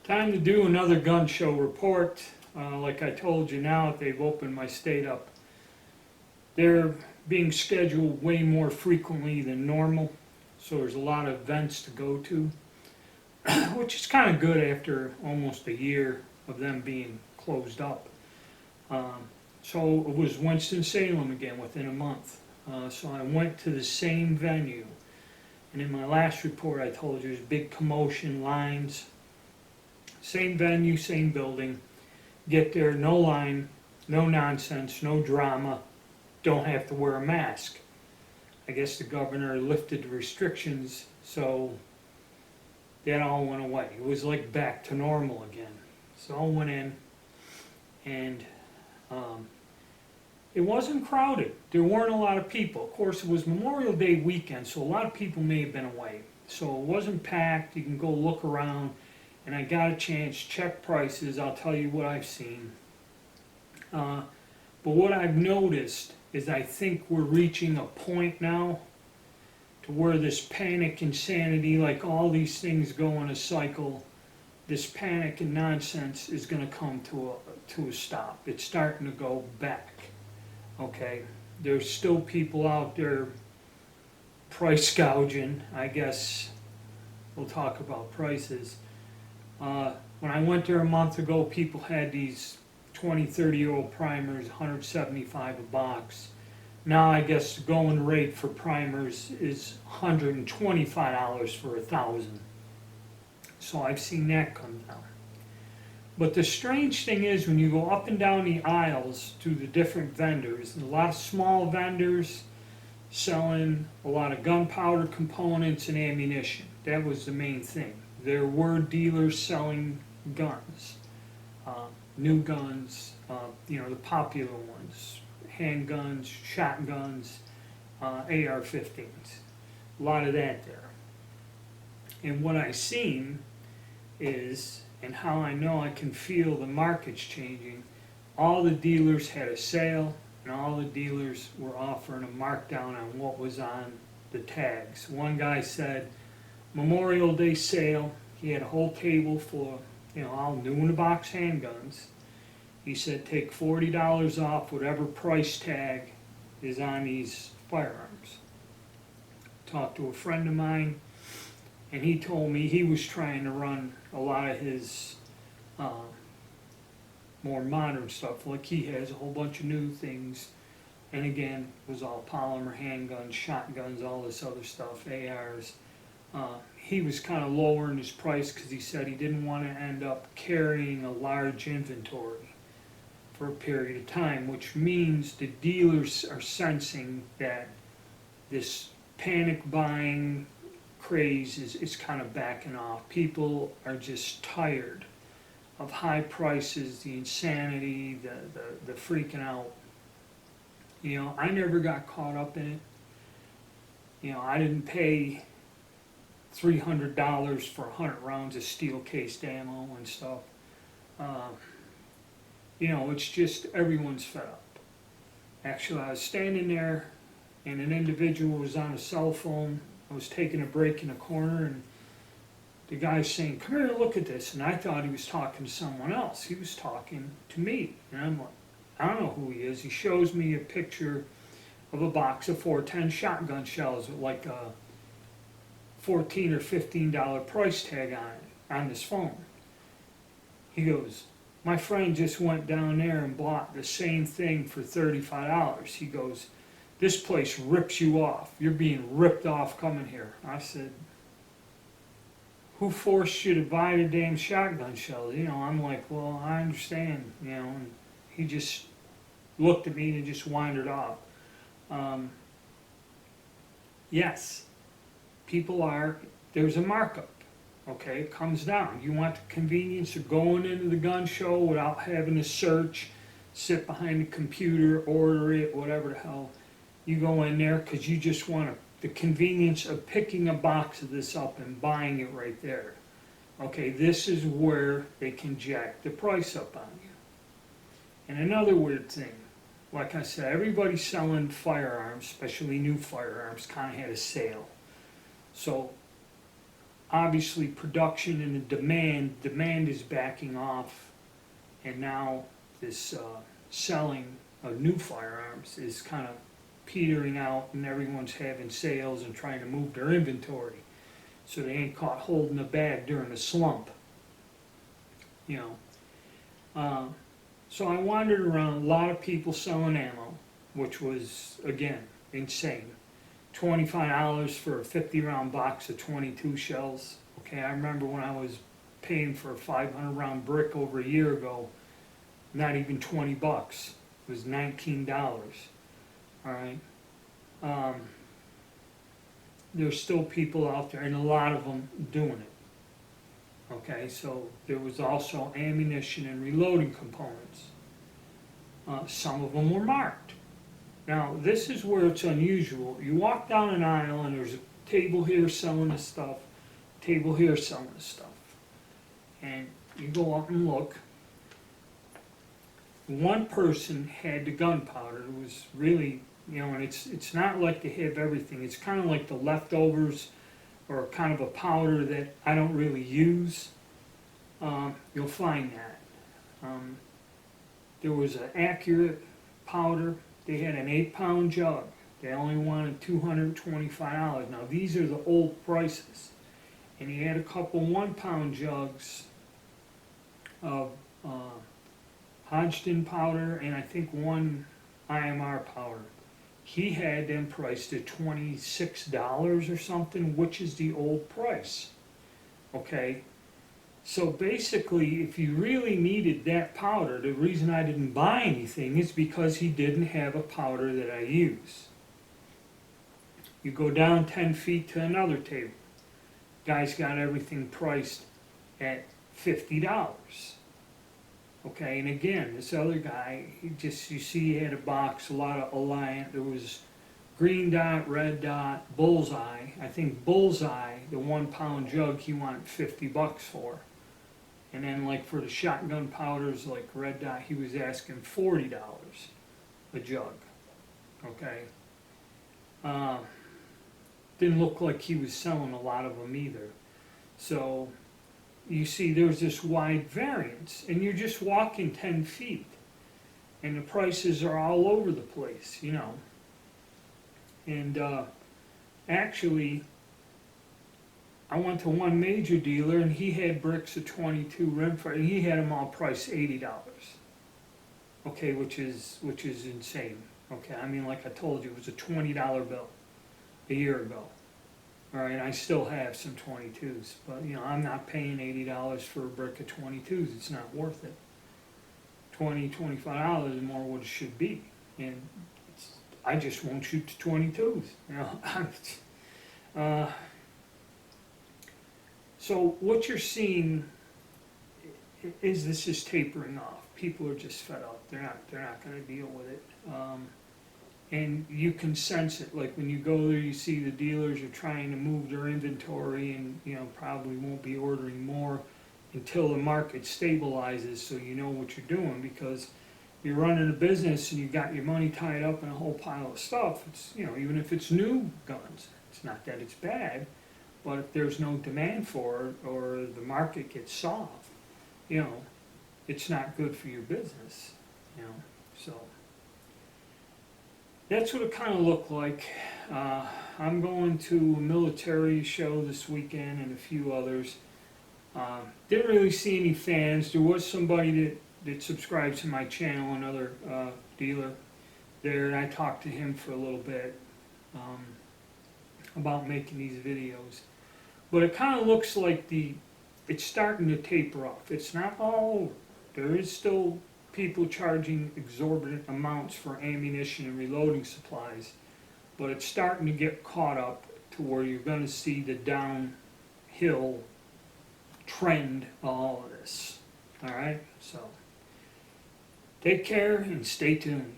Time to do another gun show report. Like I told you now, they've opened my state up. They're being scheduled way more frequently than normal, so there's a lot of events to go to, which is kind of good after almost a year of them being closed up. So it was Winston-Salem again within a month. So I went to the same venue, and in my last report I told you there's big commotion, lines. Same venue, same building. Get there, no line, no nonsense, no drama. Don't have to wear a mask. I guess the governor lifted the restrictions, so that all went away. It was like back to normal again. So I went in, and it wasn't crowded. There weren't a lot of people. Of course, it was Memorial Day weekend, so a lot of people may have been away. So it wasn't packed. You can go look around. And I got a chance, check prices, I'll tell you what I've seen. But what I've noticed is I think we're reaching a point now to where this panic insanity, like all these things go in a cycle, this panic and nonsense is going to come to a stop. It's starting to go back, okay? There's still people out there price gouging. I guess we'll talk about prices. When I went there a month ago, people had these 20, 30-year-old primers, $175 a box. Now I guess the going rate for primers is $125 for 1,000. So I've seen that come down. But the strange thing is when you go up and down the aisles to the different vendors, a lot of small vendors selling a lot of gunpowder components and ammunition. That was the main thing. There were dealers selling guns, new guns, the popular ones, handguns, shotguns, AR-15s, a lot of that there. And what I've seen is, and how I know I can feel the market's changing, all the dealers had a sale, and all the dealers were offering a markdown on what was on the tags. One guy said, Memorial Day sale. He had a whole table full of, all new in the box handguns. He said, take $40 off whatever price tag is on these firearms. Talked to a friend of mine, and he told me he was trying to run a lot of his more modern stuff. Like he has a whole bunch of new things. And again, it was all polymer handguns, shotguns, all this other stuff, ARs. He was kind of lowering his price because he said he didn't want to end up carrying a large inventory for a period of time, which means the dealers are sensing that this panic buying craze is kind of backing off. People are just tired of high prices, the insanity, the freaking out. I never got caught up in it. I didn't pay $300 for 100 rounds of steel cased ammo and stuff. It's just everyone's fed up. Actually, I was standing there and an individual was on a cell phone. I was taking a break in a corner and the guy's saying, come here, look at this. And I thought he was talking to someone else. He was talking to me. And I'm like, I don't know who he is. He shows me a picture of a box of 410 shotgun shells with like a $14 or $15 price tag on it, on this phone. He goes, my friend just went down there and bought the same thing for $35. He goes, this place rips you off. You're being ripped off coming here. I said, who forced you to buy the damn shotgun shells? I'm like, well, I understand, and he just looked at me and just wandered off. Yes. There's a markup, okay? It comes down. You want the convenience of going into the gun show without having to search, sit behind the computer, order it, whatever the hell. You go in there because you just want the convenience of picking a box of this up and buying it right there. Okay, this is where they can jack the price up on you. And another weird thing, like I said, everybody selling firearms, especially new firearms, kind of had a sale. So obviously production and the demand is backing off, and now this selling of new firearms is kind of petering out, and everyone's having sales and trying to move their inventory so they ain't caught holding the bag during a slump, you know. So I wandered around, a lot of people selling ammo, which was, again, insane. $25 for a 50-round box of 22 shells. Okay, I remember when I was paying for a 500-round brick over a year ago, not even 20 bucks. It was $19. All right. There's still people out there, and a lot of them doing it. Okay, so there was also ammunition and reloading components. Some of them were marked. Now, this is where it's unusual. You walk down an aisle and there's a table here selling this stuff, table here selling this stuff. And you go up and look. One person had the gunpowder. It was really, you know, and it's not like they have everything. It's kind of like the leftovers, or kind of a powder that I don't really use. You'll find that. There was an accurate powder. They had an 8-pound jug. They only wanted $225. Now these are the old prices. And he had a couple 1-pound jugs of Hodgdon powder, and I think one IMR powder. He had them priced at $26 or something, which is the old price. Okay, so basically, if you really needed that powder, the reason I didn't buy anything is because he didn't have a powder that I use. You go down 10 feet to another table. Guy's got everything priced at $50. Okay, and again, this other guy, you see he had a box, a lot of Alliant. There was green dot, red dot, bullseye. I think bullseye, the 1-pound jug, he wanted 50 bucks for. And then like for the shotgun powders, like red dot, he was asking $40 a jug. Okay. Didn't look like he was selling a lot of them either. So you see there's this wide variance, and you're just walking 10 feet, and the prices are all over the place, you know. And actually, I went to one major dealer, and he had bricks of 22 rimfire, and he had them all priced $80. Okay, which is insane. Okay, I mean, like I told you, it was a $20 bill a year ago. All right, I still have some 22s, but you know, I'm not paying $80 for a brick of 22s. It's not worth it. $20, $25 is more what it should be, and I just won't shoot the 22s. You know, so what you're seeing is this is tapering off. People are just fed up. They're not going to deal with it. And you can sense it, like when you go there, you see the dealers are trying to move their inventory, and you know, probably won't be ordering more until the market stabilizes, so you know what you're doing, because you're running a business and you've got your money tied up in a whole pile of stuff. It's, you know, even if it's new guns, it's not that it's bad, but if there's no demand for it, or the market gets soft, you know, it's not good for your business, you know, so. That's what it kind of looked like. I'm going to a military show this weekend and a few others. Didn't really see any fans. There was somebody that subscribes to my channel, another dealer there, and I talked to him for a little bit about making these videos. But it kind of looks like it's starting to taper off. It's not all over. There is still people charging exorbitant amounts for ammunition and reloading supplies, but it's starting to get caught up to where you're going to see the downhill trend of all of this. All right, so take care and stay tuned.